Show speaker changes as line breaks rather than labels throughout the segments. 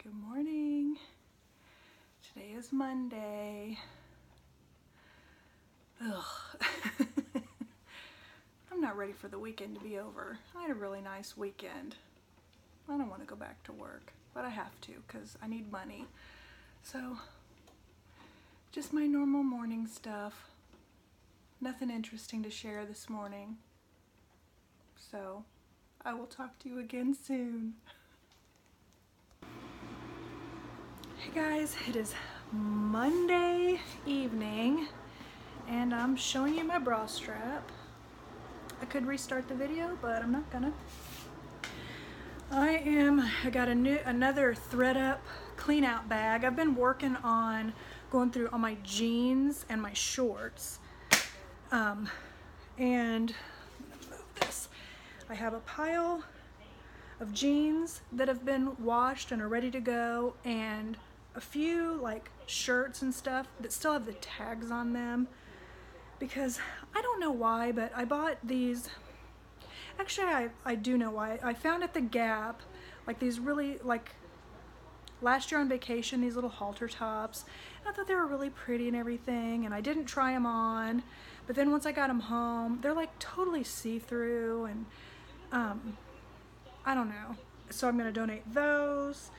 Good morning. Today is Monday. Ugh. I'm not ready for the weekend to be over. I had a really nice weekend. I don't want to go back to work, but I have to because I need money. So, just my normal morning stuff. Nothing interesting to share this morning. So, I will talk to you again soon. Hey guys, it is Monday evening and I'm showing you my bra strap. I could restart the video, but I'm not gonna. I got another thredUP clean out bag. I've been working on going through all my jeans and my shorts. And I'm gonna move this. I have a pile of jeans that have been washed and are ready to go, and a few like shirts and stuff that still have the tags on them, because I don't know why, but I bought these. Actually, I do know why. I found at the Gap like these really, like last year on vacation, these little halter tops. And I thought they were really pretty and everything, and I didn't try them on, but then once I got them home, they're like totally see-through, and I don't know. So I'm gonna donate those.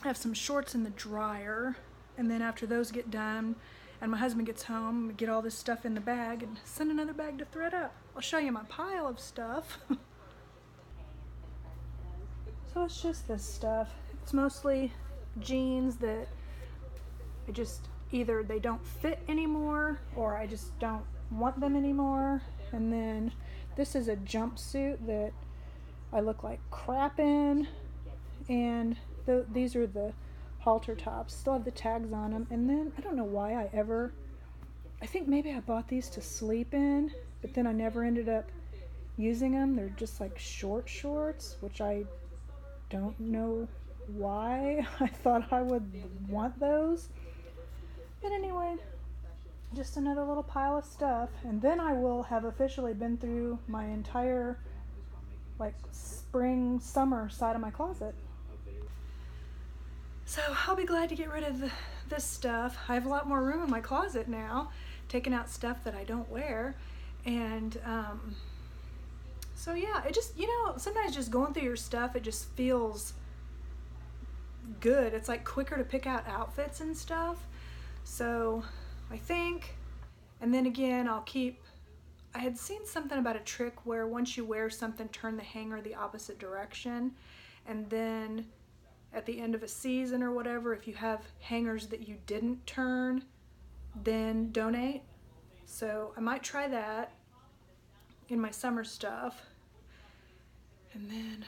I have some shorts in the dryer, and then after those get done and my husband gets home, we get all this stuff in the bag and send another bag to thredUP. I'll show you my pile of stuff. So it's just this stuff. It's mostly jeans that I just either they don't fit anymore or I just don't want them anymore. And then this is a jumpsuit that I look like crap in, and these are the halter tops, still have the tags on them. And then I don't know why I think maybe I bought these to sleep in, but then I never ended up using them. They're just like short shorts, which I don't know why I thought I would want those. But anyway, just another little pile of stuff, and then I will have officially been through my entire like spring summer side of my closet. So I'll be glad to get rid of this stuff. I have a lot more room in my closet now, taking out stuff that I don't wear. And so yeah, it just, sometimes just going through your stuff, it just feels good. It's like quicker to pick out outfits and stuff. So I think, and then again, I had seen something about a trick where once you wear something, turn the hanger the opposite direction, and then at the end of a season or whatever, if you have hangers that you didn't turn, then donate. So I might try that in my summer stuff. And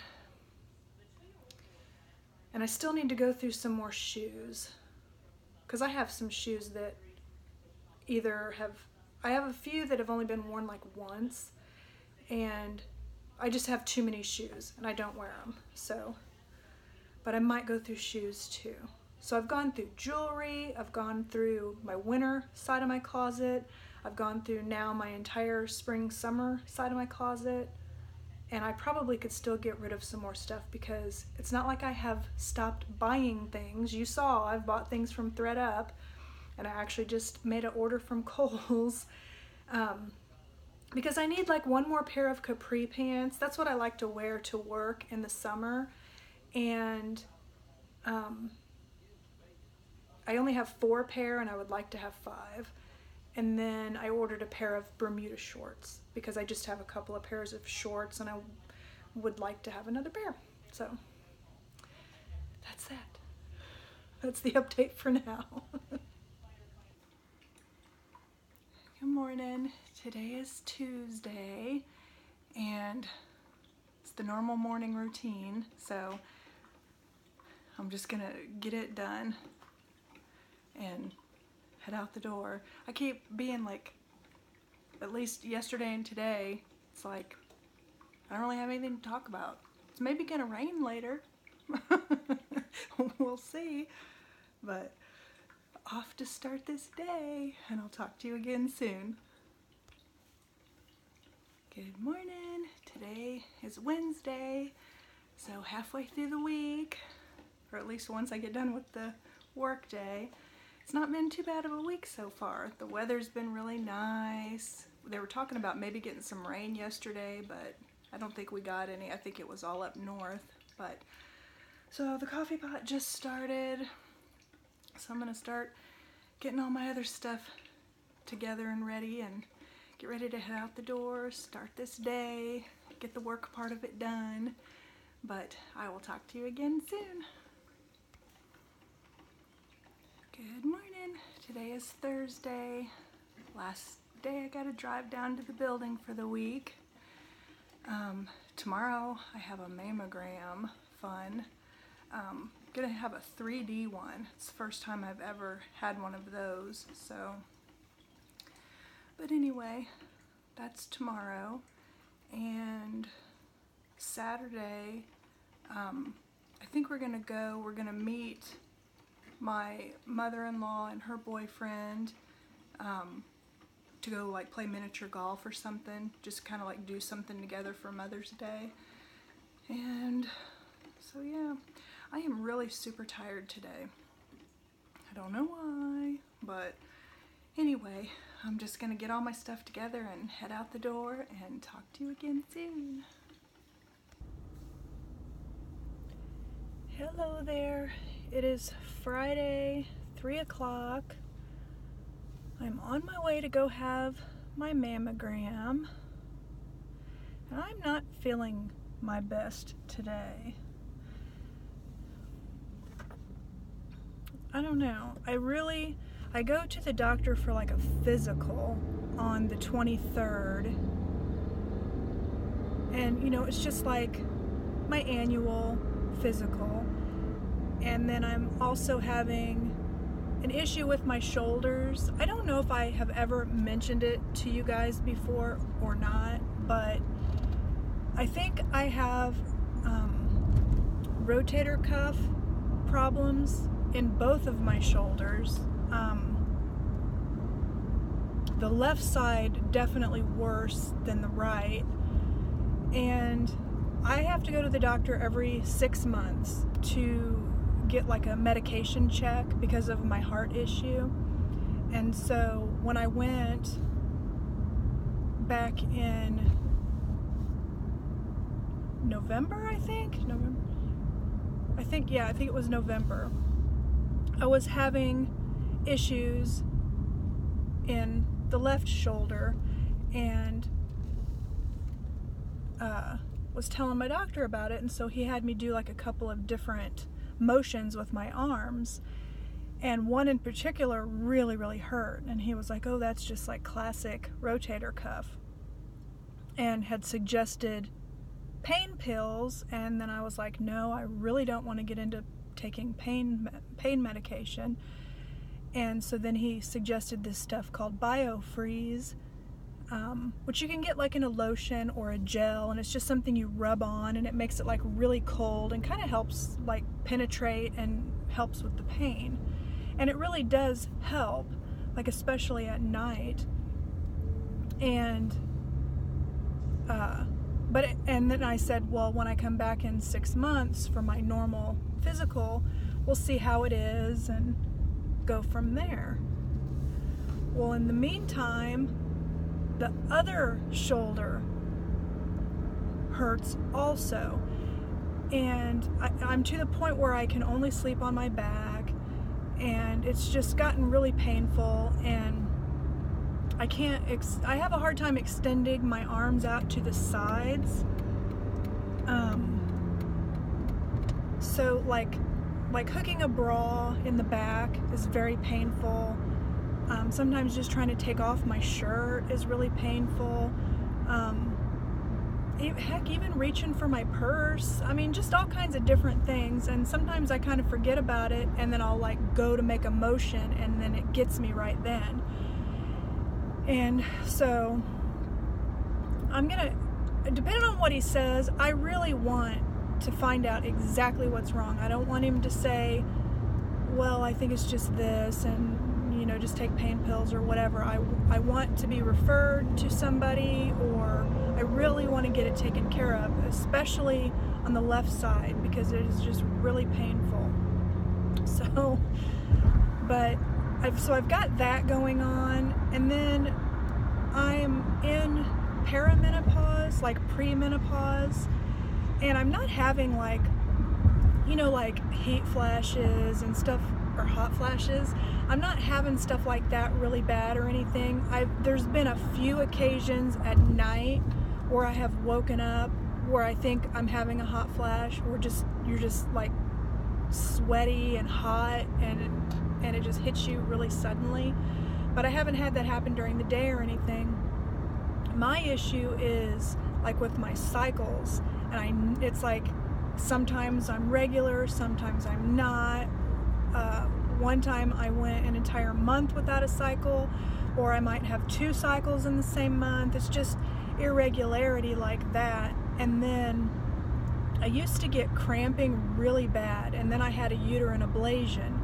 I still need to go through some more shoes, because I have some shoes that I have a few that have only been worn like once, and I just have too many shoes and I don't wear them. So, but I might go through shoes too. So I've gone through jewelry, I've gone through my winter side of my closet, I've gone through now my entire spring summer side of my closet, and I probably could still get rid of some more stuff, because it's not like I have stopped buying things. You saw I've bought things from thredUP, and I actually just made an order from Kohl's, because I need like one more pair of capri pants. That's what I like to wear to work in the summer, and I only have 4 pair and I would like to have 5. And then I ordered a pair of Bermuda shorts, because I just have a couple of pairs of shorts and I would like to have another pair. So that's that. That's the update for now. Good morning. Today is Tuesday and it's the normal morning routine, so I'm just gonna get it done and head out the door. I keep being like, at least yesterday and today, it's like I don't really have anything to talk about. It's maybe gonna rain later. We'll see. But off to start this day, and I'll talk to you again soon. Good morning. Today is Wednesday, so halfway through the week. or at least once I get done with the work day. It's not been too bad of a week so far. The weather's been really nice. They were talking about maybe getting some rain yesterday, but I don't think we got any. I think it was all up north. But so the coffee pot just started. So I'm gonna start getting all my other stuff together and ready and get ready to head out the door, start this day, get the work part of it done. But I will talk to you again soon. Good morning. Today is Thursday. Last day I gotta drive down to the building for the week. Tomorrow I have a mammogram fun. Gonna have a 3D one. It's the first time I've ever had one of those, so. But anyway, that's tomorrow. And Saturday, I think we're gonna meet my mother-in-law and her boyfriend to go like play miniature golf or something, just kind of like do something together for Mother's Day. And so yeah, I am really super tired today. I don't know why, but anyway, I'm just gonna get all my stuff together and head out the door and talk to you again soon. Hello there. It is Friday, 3 o'clock. I'm on my way to go have my mammogram. And I'm not feeling my best today. I don't know. I go to the doctor for like a physical on the 23rd. And you know, it's just like my annual physical. And then I'm also having an issue with my shoulders. I don't know if I have ever mentioned it to you guys before or not, but I think I have rotator cuff problems in both of my shoulders. The left side definitely worse than the right, and I have to go to the doctor every 6 months to get like a medication check because of my heart issue. And so when I went back in November, I think it was November, I was having issues in the left shoulder and was telling my doctor about it, and so he had me do like a couple of different motions with my arms, and one in particular really hurt, and he was like, oh, that's just like classic rotator cuff, and had suggested pain pills. And then I was like, no, I really don't want to get into taking pain medication. And so then he suggested this stuff called BioFreeze, which you can get like in a lotion or a gel, and it's just something you rub on, and it makes it like really cold and kind of helps like penetrate and helps with the pain. And it really does help, like especially at night. And and then I said, well, when I come back in 6 months for my normal physical, we'll see how it is and go from there. Well, in the meantime, the other shoulder hurts also, and I'm to the point where I can only sleep on my back, and it's just gotten really painful, and I have a hard time extending my arms out to the sides. So like hooking a bra in the back is very painful. Sometimes just trying to take off my shirt is really painful. Heck, even reaching for my purse. I mean, just all kinds of different things. And sometimes I kind of forget about it, and then I'll like go to make a motion, and then it gets me right then. And so I'm gonna, depending on what he says, I really want to find out exactly what's wrong. I don't want him to say, well, I think it's just this, and you know, just take pain pills or whatever. I want to be referred to somebody, or I really want to get it taken care of, especially on the left side, because it is just really painful. So, but I've got that going on, and then I'm in perimenopause, like premenopause, and I'm not having like, like heat flashes and stuff, or hot flashes. I'm not having stuff like that really bad or anything. There's been a few occasions at night where I have woken up where I think I'm having a hot flash, or you're just like sweaty and hot, and it just hits you really suddenly. But I haven't had that happen during the day or anything. My issue is like with my cycles, and it's like sometimes I'm regular, sometimes I'm not. One time I went an entire month without a cycle, or I might have 2 cycles in the same month. It's just irregularity like that. And then I used to get cramping really bad, and then I had a uterine ablation,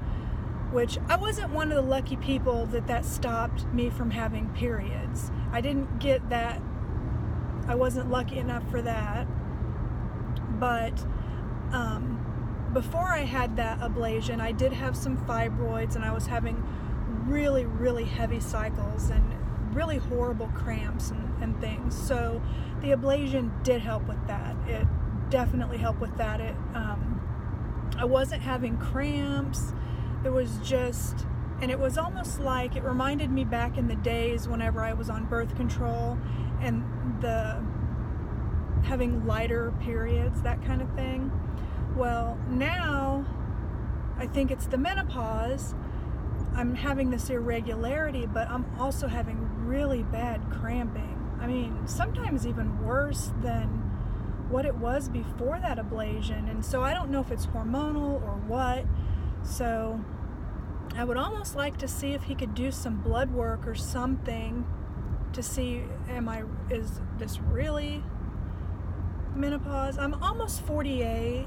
which I wasn't one of the lucky people that stopped me from having periods. I didn't get that. I wasn't lucky enough for that. But before I had that ablation, I did have some fibroids, and I was having really, really heavy cycles and really horrible cramps and things. So the ablation did help with that. It definitely helped with that. I wasn't having cramps. It was just, and it was almost like, it reminded me back in the days whenever I was on birth control and having lighter periods, that kind of thing. Well, now I think it's the menopause. I'm having this irregularity, but I'm also having really bad cramping. I mean, sometimes even worse than what it was before that ablation. And so I don't know if it's hormonal or what. So I would almost like to see if he could do some blood work or something to see, is this really menopause? I'm almost 48,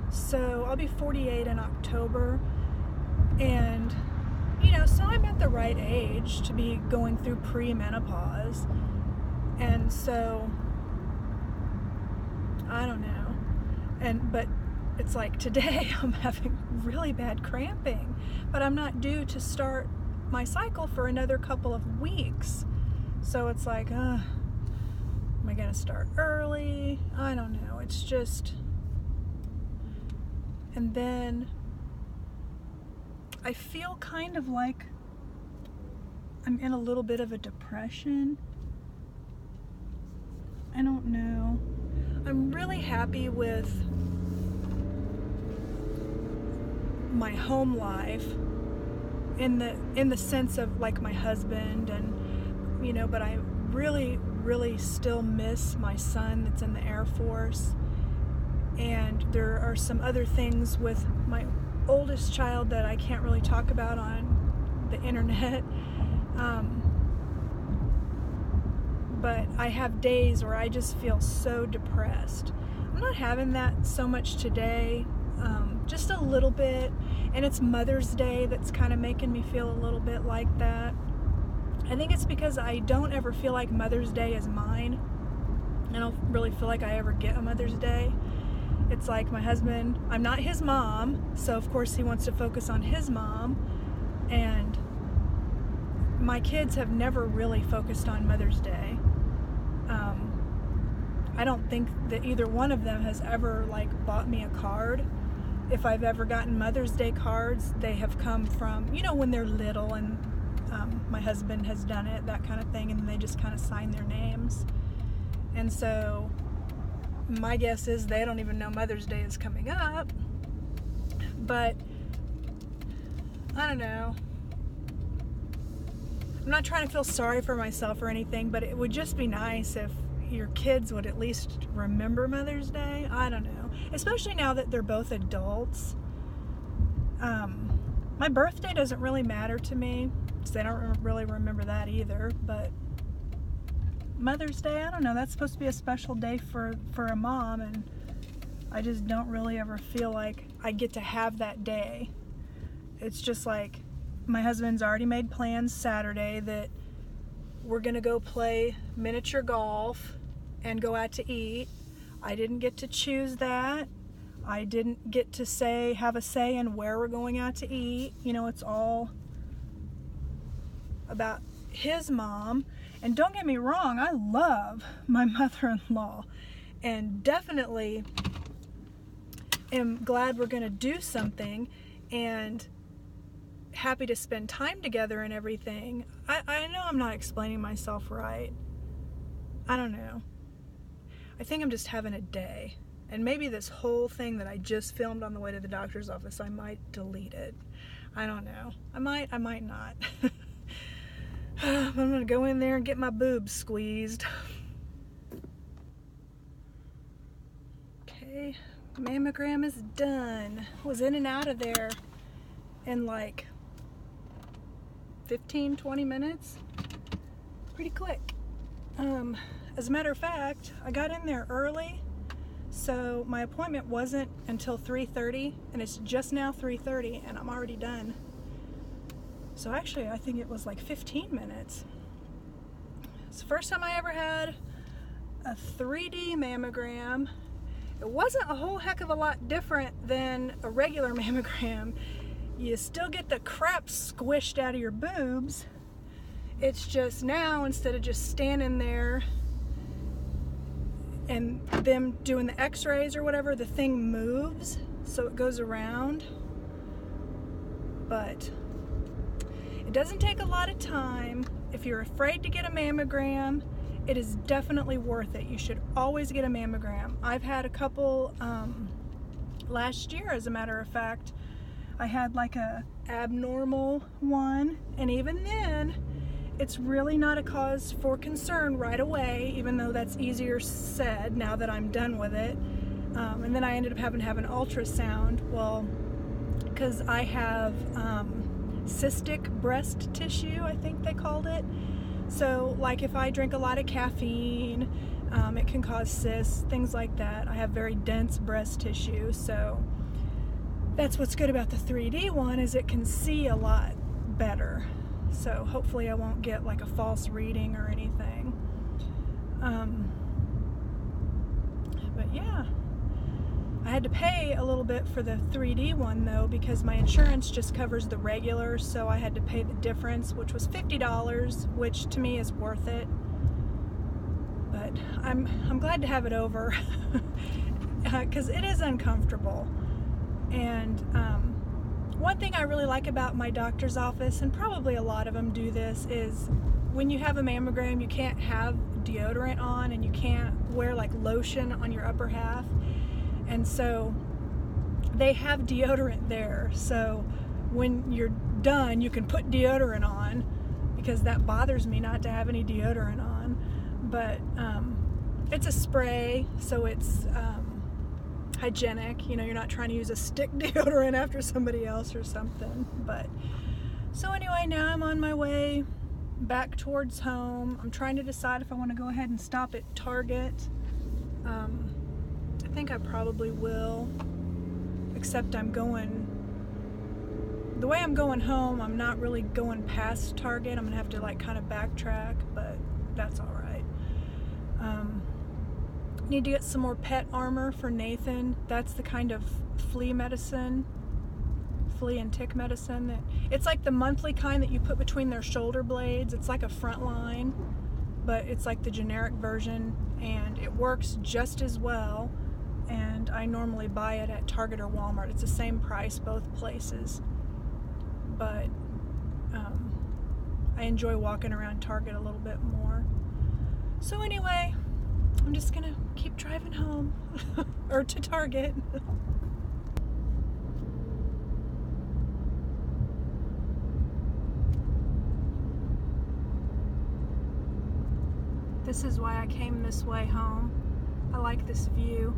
so I'll be 48 in October, and so I'm at the right age to be going through pre-menopause. And so I don't know, but it's like today I'm having really bad cramping, but I'm not due to start my cycle for another couple of weeks. So it's like, am I gonna start early? I don't know. It's just, and then I feel kind of like I'm in a little bit of a depression. I don't know. I'm really happy with my home life in the sense of like my husband, and but I really, really still miss my son that's in the Air Force. And there are some other things with my oldest child that I can't really talk about on the internet. But I have days where I just feel so depressed. I'm not having that so much today, just a little bit. And it's Mother's Day that's kind of making me feel a little bit like that. I think it's because I don't ever feel like Mother's Day is mine. I don't really feel like I ever get a Mother's Day. It's like my husband, I'm not his mom, so of course he wants to focus on his mom, and my kids have never really focused on Mother's Day. I don't think that either one of them has ever like bought me a card. If I've ever gotten Mother's Day cards, they have come from, when they're little, and my husband has done it, that kind of thing, and they just kind of sign their names. And so my guess is they don't even know Mother's Day is coming up. But I don't know. I'm not trying to feel sorry for myself or anything, but it would just be nice if your kids would at least remember Mother's Day. I don't know. Especially now that they're both adults. My birthday doesn't really matter to me, so they don't really remember that either. But Mother's Day, I don't know. That's supposed to be a special day for a mom, and I just don't really ever feel like I get to have that day. It's just like my husband's already made plans Saturday that we're gonna go play miniature golf and go out to eat. I didn't get to choose that. I didn't get to have a say in where we're going out to eat. You know, it's all about his mom. And don't get me wrong, I love my mother-in-law, and definitely am glad we're going to do something, and happy to spend time together and everything. I know I'm not explaining myself right. I don't know. I think I'm just having a day. And maybe this whole thing that I just filmed on the way to the doctor's office, I might delete it. I don't know. I might not. I'm going to go in there and get my boobs squeezed. Okay, mammogram is done. Was in and out of there in like 15-20 minutes. Pretty quick. As a matter of fact, I got in there early, so my appointment wasn't until 3:30, and it's just now 3:30, and I'm already done. So actually, I think it was like 15 minutes. It's the first time I ever had a 3D mammogram. It wasn't a whole heck of a lot different than a regular mammogram. You still get the crap squished out of your boobs. It's just now, instead of just standing there and them doing the x-rays or whatever, the thing moves, so it goes around. But it doesn't take a lot of time. If you're afraid to get a mammogram, it is definitely worth it. You should always get a mammogram. I've had a couple last year, as a matter of fact. I had like a abnormal one, and even then, it's really not a cause for concern right away, even though that's easier said now that I'm done with it. And then I ended up having to have an ultrasound. Well, because I have cystic breast tissue, I think they called it. So like if I drink a lot of caffeine, it can cause cysts, things like that. I have very dense breast tissue, so that's what's good about the 3D one, is it can see a lot better. So hopefully I won't get like a false reading or anything. But yeah, I had to pay a little bit for the 3D one though, because my insurance just covers the regular, so I had to pay the difference, which was $50, which to me is worth it. But I'm glad to have it over because it is uncomfortable. And one thing I really like about my doctor's office, and probably a lot of them do this, is when you have a mammogram, you can't have deodorant on, and you can't wear like lotion on your upper half. And so they have deodorant there. So when you're done, you can put deodorant on, because that bothers me not to have any deodorant on. But it's a spray, so it's hygienic. You know, you're not trying to use a stick deodorant after somebody else or something. But so anyway, now I'm on my way back towards home. I'm trying to decide if I want to go ahead and stop at Target. I think I probably will, except the way I'm going home, I'm not really going past Target. I'm gonna have to like kind of backtrack, but that's all right. Need to get some more pet armor for Nathan. That's the kind of flea and tick medicine it's like the monthly kind that you put between their shoulder blades. It's like a Frontline, but it's like the generic version, and it works just as well. And I normally buy it at Target or Walmart. It's the same price both places, but I enjoy walking around Target a little bit more. So anyway, I'm just gonna keep driving home or to Target. This is why I came this way home. I like this view.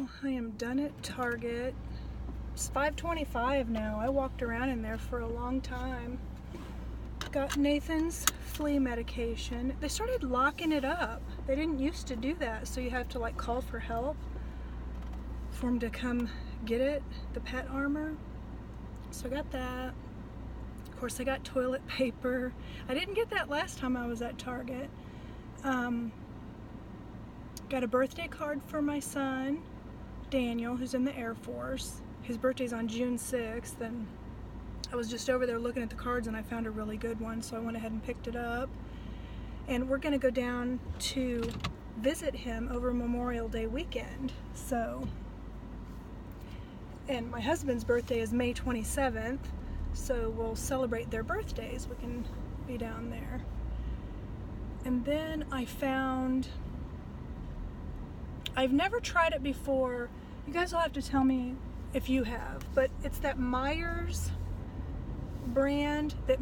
So I am done at Target. It's 5:25 now. I walked around in there for a long time. Got Nathan's flea medication. They started locking it up. They didn't used to do that, so you have to like call for help for him to come get it, the pet armor. So I got that. Of course, I got toilet paper. I didn't get that last time I was at Target. Got a birthday card for my son, Daniel, who's in the Air Force. His birthday's on June 6th, and I was just over there looking at the cards and I found a really good one, so I went ahead and picked it up. And we're gonna go down to visit him over Memorial Day weekend. So, and my husband's birthday is May 27th, so we'll celebrate their birthdays. We can be down there. And then I found, I've never tried it before. You guys will have to tell me if you have, but it's that Myers brand that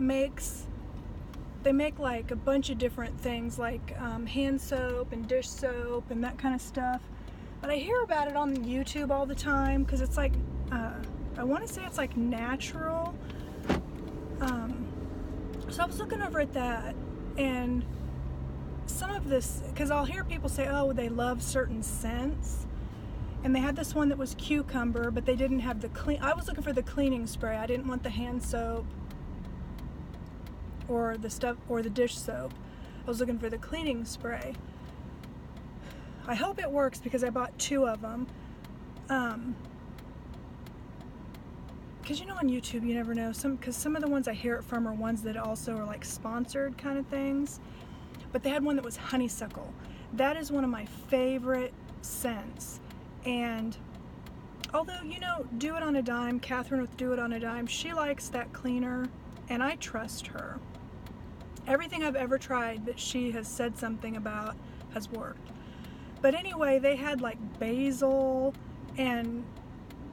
they make like a bunch of different things, like hand soap and dish soap and that kind of stuff. But I hear about it on YouTube all the time because it's like, I want to say it's like natural. So I was looking over at that, and some of this, because I'll hear people say, oh, they love certain scents. And they had this one that was cucumber, but they didn't have the I was looking for the cleaning spray. I didn't want the hand soap or the stuff or the dish soap. I was looking for the cleaning spray. I hope it works because I bought 2 of them. Because you know, on YouTube you never know. Because some of the ones I hear it from are ones that also are like sponsored kind of things. But they had one that was honeysuckle. That is one of my favorite scents. And although, you know, Do It on a Dime, Catherine with Do It on a Dime, she likes that cleaner, and I trust her. Everything I've ever tried that she has said something about has worked. But anyway, they had like basil, and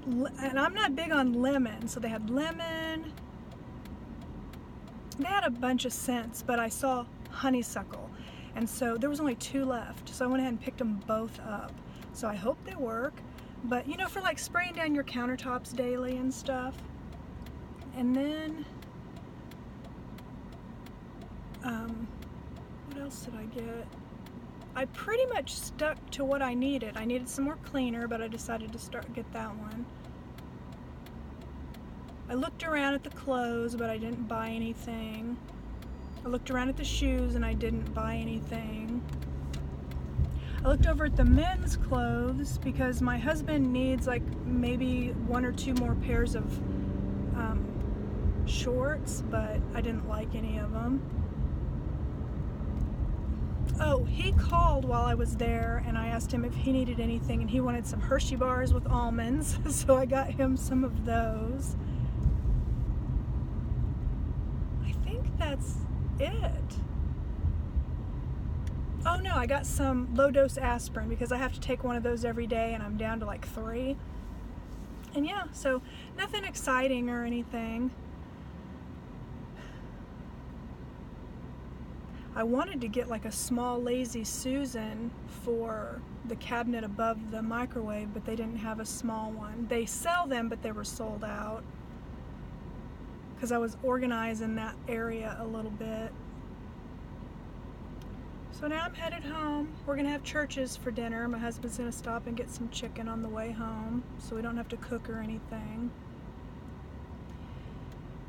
I'm not big on lemon, so they had lemon. They had a bunch of scents, but I saw honeysuckle, and so there was only 2 left, so I went ahead and picked them both up. So I hope they work, but you know, for like spraying down your countertops daily and stuff. And then, what else did I get? I pretty much stuck to what I needed. I needed some more cleaner, but I decided to get that one. I looked around at the clothes, but I didn't buy anything. I looked around at the shoes and I didn't buy anything. I looked over at the men's clothes because my husband needs like maybe 1 or 2 more pairs of shorts, but I didn't like any of them. Oh, he called while I was there and I asked him if he needed anything, and he wanted some Hershey bars with almonds, so I got him some of those. I think that's it. Oh no, I got some low-dose aspirin because I have to take one of those every day and I'm down to like 3. And yeah, so nothing exciting or anything. I wanted to get like a small Lazy Susan for the cabinet above the microwave, but they didn't have a small one. They sell them, but they were sold out because I was organizing that area a little bit. So now I'm headed home. We're gonna have Church's for dinner. My husband's gonna stop and get some chicken on the way home, so we don't have to cook or anything.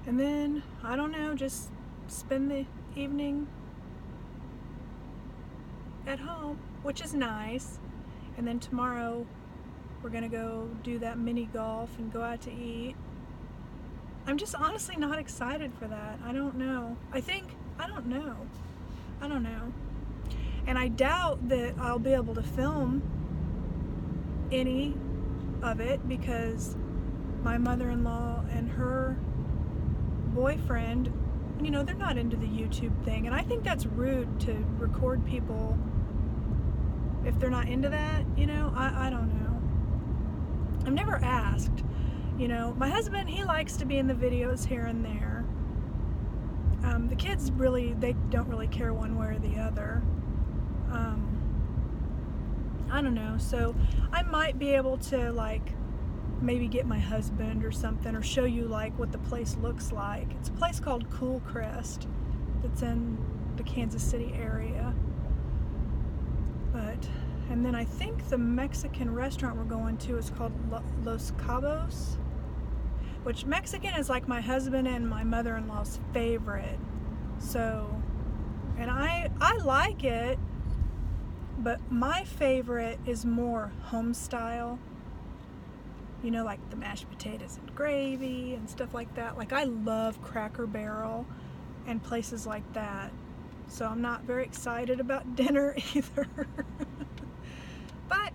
And then, I don't know, just spend the evening at home, which is nice. And then tomorrow, we're gonna go do that mini golf and go out to eat. I'm just honestly not excited for that. I don't know. I don't know. And I doubt that I'll be able to film any of it because my mother-in-law and her boyfriend, you know, they're not into the YouTube thing. And I think that's rude to record people if they're not into that, you know. I don't know. I've never asked. You know, my husband, he likes to be in the videos here and there. The kids they don't really care one way or the other. I don't know. So I might be able to like maybe get my husband or something, or show you like what the place looks like. It's a place called Cool Crest that's in the Kansas City area. And then I think the Mexican restaurant we're going to is called Los Cabos, which Mexican is like my husband and my mother-in-law's favorite. So, and I like it, but my favorite is more home style. You know, like the mashed potatoes and gravy and stuff like that. Like I love Cracker Barrel and places like that. So I'm not very excited about dinner either. But,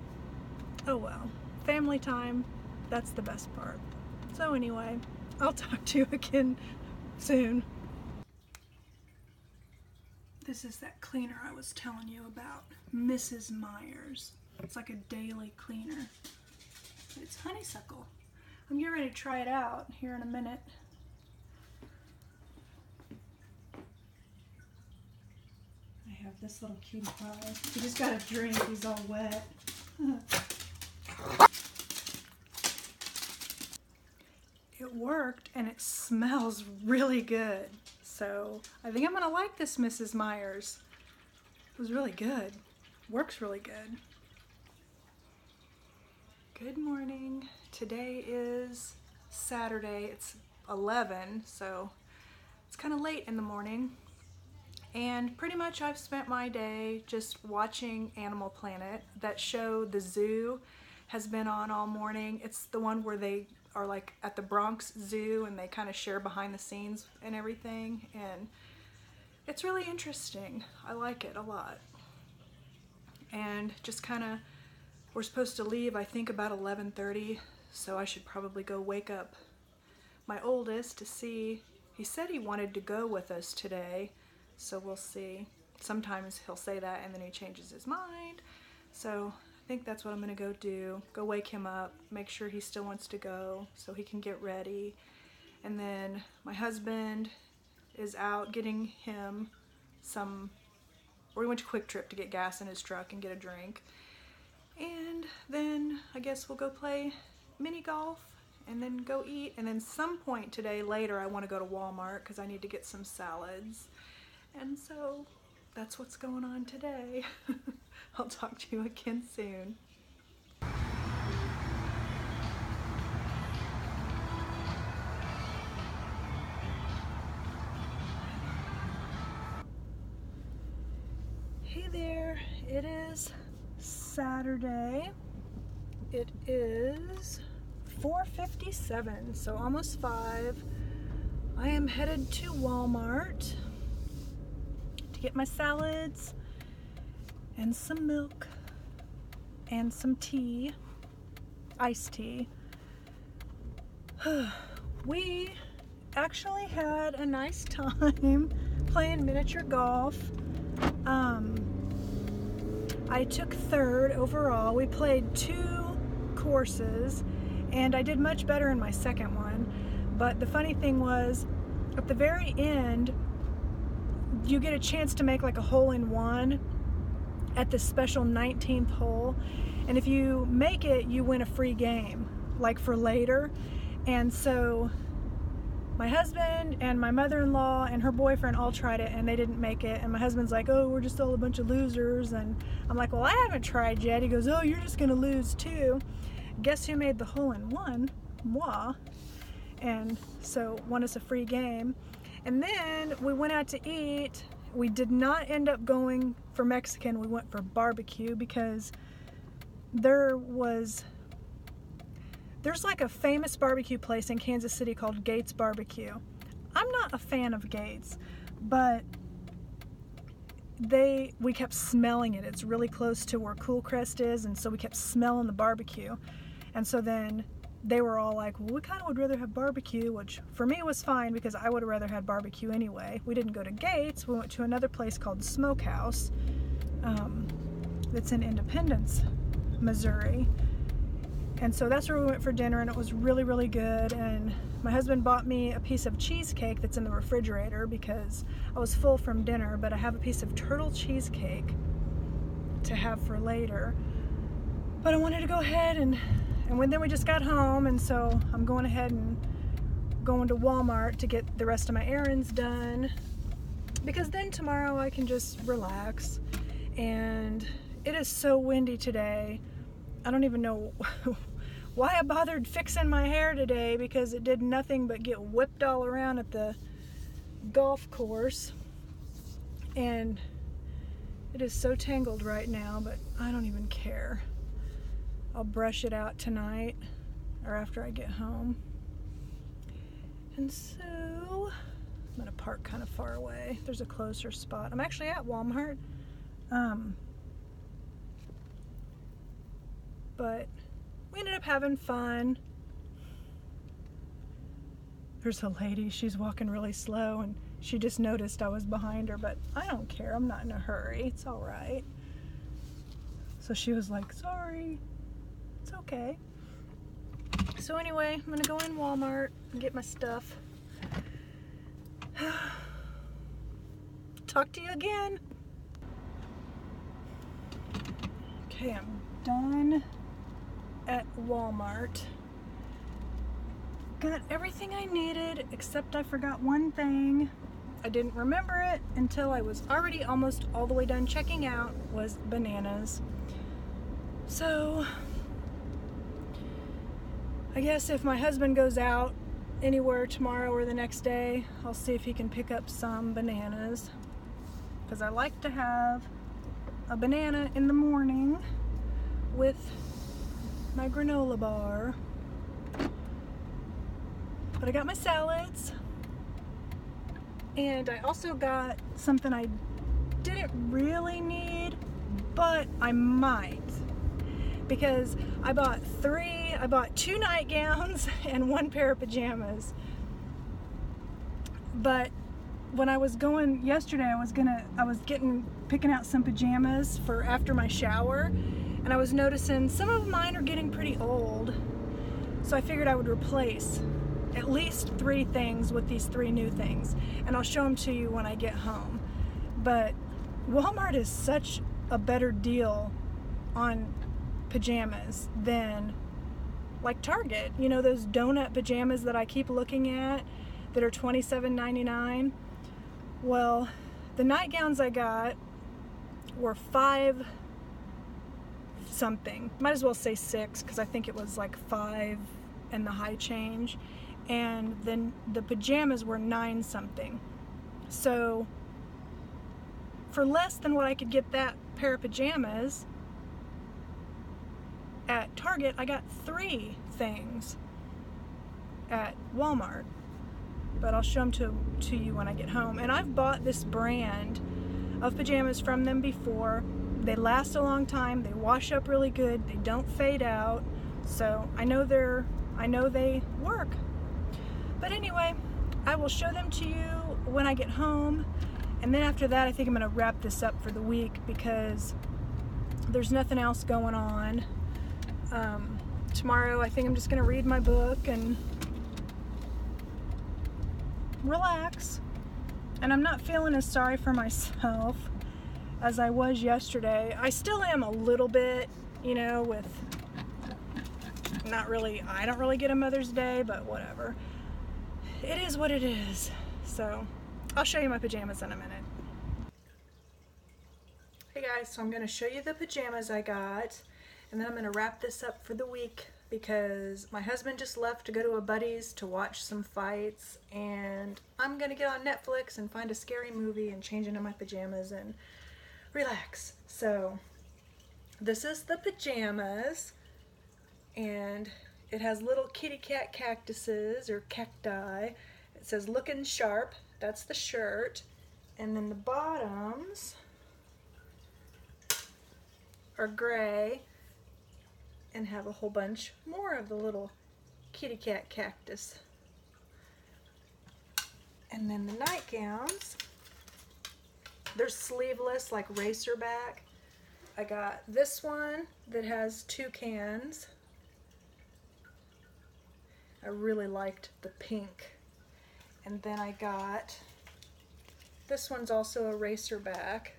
oh well. Family time, that's the best part. So anyway, I'll talk to you again soon. This is that cleaner I was telling you about. Mrs. Meyer's. It's like a daily cleaner. It's honeysuckle. I'm getting ready to try it out here in a minute. I have this little cutie pie. He just got a drink. He's all wet. It worked and it smells really good. So I think I'm gonna like this Mrs. Meyer's. It was really good. Works really good. Good morning. Today is Saturday. It's 11, so it's kind of late in the morning. And pretty much I've spent my day just watching Animal Planet. That show, The Zoo, has been on all morning. It's the one where they are like at the Bronx Zoo and they kind of share behind the scenes and everything. And it's really interesting. I like it a lot. And just kind of, we're supposed to leave, I think, about 11:30, so I should probably go wake up my oldest to see. He said he wanted to go with us today, so we'll see. Sometimes he'll say that and then he changes his mind. So I think that's what I'm gonna go do. Go wake him up, make sure he still wants to go so he can get ready. And then my husband is out getting him some, we went to Quick Trip to get gas in his truck and get a drink. And then I guess we'll go play mini golf and then go eat. And then some point today later I want to go to Walmart because I need to get some salads. And so that's what's going on today. I'll talk to you again soon. Hey there, it is Saturday. It is 4:57, so almost 5. I am headed to Walmart to get my salads and some milk and some tea, iced tea. We actually had a nice time playing miniature golf. I took 3rd overall. We played 2 courses and I did much better in my second one. But the funny thing was, at the very end, you get a chance to make like a hole-in-one at the special 19th hole. And if you make it, you win a free game, like for later. And so my husband and my mother-in-law and her boyfriend all tried it and they didn't make it. And my husband's like, oh, we're just all a bunch of losers. And I'm like, well, I haven't tried yet. He goes, oh, you're just gonna lose too. Guess who made the hole-in-one? Moi. And so won us a free game. And then we went out to eat. We did not end up going for Mexican. We went for barbecue because there's like a famous barbecue place in Kansas City called Gates Barbecue. I'm not a fan of Gates, but we kept smelling it. It's really close to where Cool Crest is, and so we kept smelling the barbecue. And so then they were all like, well, we kind of would rather have barbecue, which for me was fine because I would have rather had barbecue anyway. We didn't go to Gates. We went to another place called Smokehouse that's in Independence, Missouri. And so that's where we went for dinner, and it was really, really good. And my husband bought me a piece of cheesecake that's in the refrigerator because I was full from dinner, but I have a piece of turtle cheesecake to have for later. But I wanted to go ahead and then we just got home, and so I'm going ahead and going to Walmart to get the rest of my errands done, because then tomorrow I can just relax. And it is so windy today. I don't even know why I bothered fixing my hair today, because it did nothing but get whipped all around at the golf course. And it is so tangled right now, but I don't even care. I'll brush it out tonight or after I get home. And so I'm gonna park kind of far away. There's a closer spot. I'm actually at Walmart. But we ended up having fun. There's a lady, she's walking really slow, and she just noticed I was behind her, but I don't care. I'm not in a hurry. It's all right. So she was like, sorry. It's okay. So anyway, I'm gonna go in Walmart and get my stuff. Talk to you again. Okay, I'm done at Walmart. Got everything I needed, except I forgot one thing. I didn't remember it until I was already almost all the way done checking out, was bananas. So I guess if my husband goes out anywhere tomorrow or the next day, I'll see if he can pick up some bananas, because I like to have a banana in the morning with my granola bar. But I got my salads, and I also got something I didn't really need, but I might, because I bought two nightgowns and one pair of pajamas. But when I was going yesterday, I was picking out some pajamas for after my shower, and I was noticing some of mine are getting pretty old. So I figured I would replace at least 3 things with these 3 new things, and I'll show them to you when I get home. But Walmart is such a better deal on pajamas than like Target. You know, those donut pajamas that I keep looking at that are $27.99? Well, the nightgowns I got were $5 something. Might as well say $6, because I think it was like $5 and the high change. And then the pajamas were $9 something. So for less than what I could get that pair of pajamas at Target, I got 3 things at Walmart. But I'll show them to you when I get home. And I've bought this brand of pajamas from them before. They last a long time. They wash up really good. They don't fade out. So I know they work. But anyway, I will show them to you when I get home. And then after that, I think I'm going to wrap this up for the week, because there's nothing else going on. Tomorrow, I think I'm just going to read my book and relax. And I'm not feeling as sorry for myself as I was yesterday. I still am a little bit, you know, with I don't really get a Mother's Day, but whatever. It is what it is. So I'll show you my pajamas in a minute. Hey guys, so I'm going to show you the pajamas I got, and then I'm going to wrap this up for the week, because my husband just left to go to a buddy's to watch some fights, and I'm going to get on Netflix and find a scary movie and change into my pajamas and relax. So this is the pajamas, and it has little kitty cat cactuses or cacti. It says looking sharp. That's the shirt. And then the bottoms are gray and have a whole bunch more of the little kitty cat cactus. And then the nightgowns, they're sleeveless, like racer back. I got this one that has toucans. I really liked the pink. And then I got, this one's also a racer back,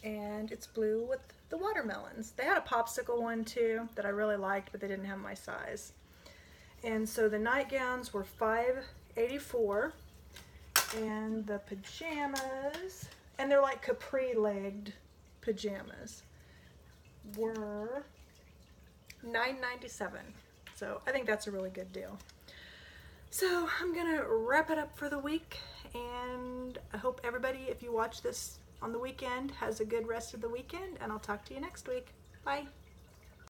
and it's blue with the watermelons. They had a popsicle one too that I really liked, but they didn't have my size. And so the nightgowns were $5.84, and the pajamas, and they're like capri-legged pajamas, were $9.97. So I think that's a really good deal. So I'm gonna wrap it up for the week, and I hope everybody, if you watch this on the weekend, has a good rest of the weekend, and I'll talk to you next week. Bye.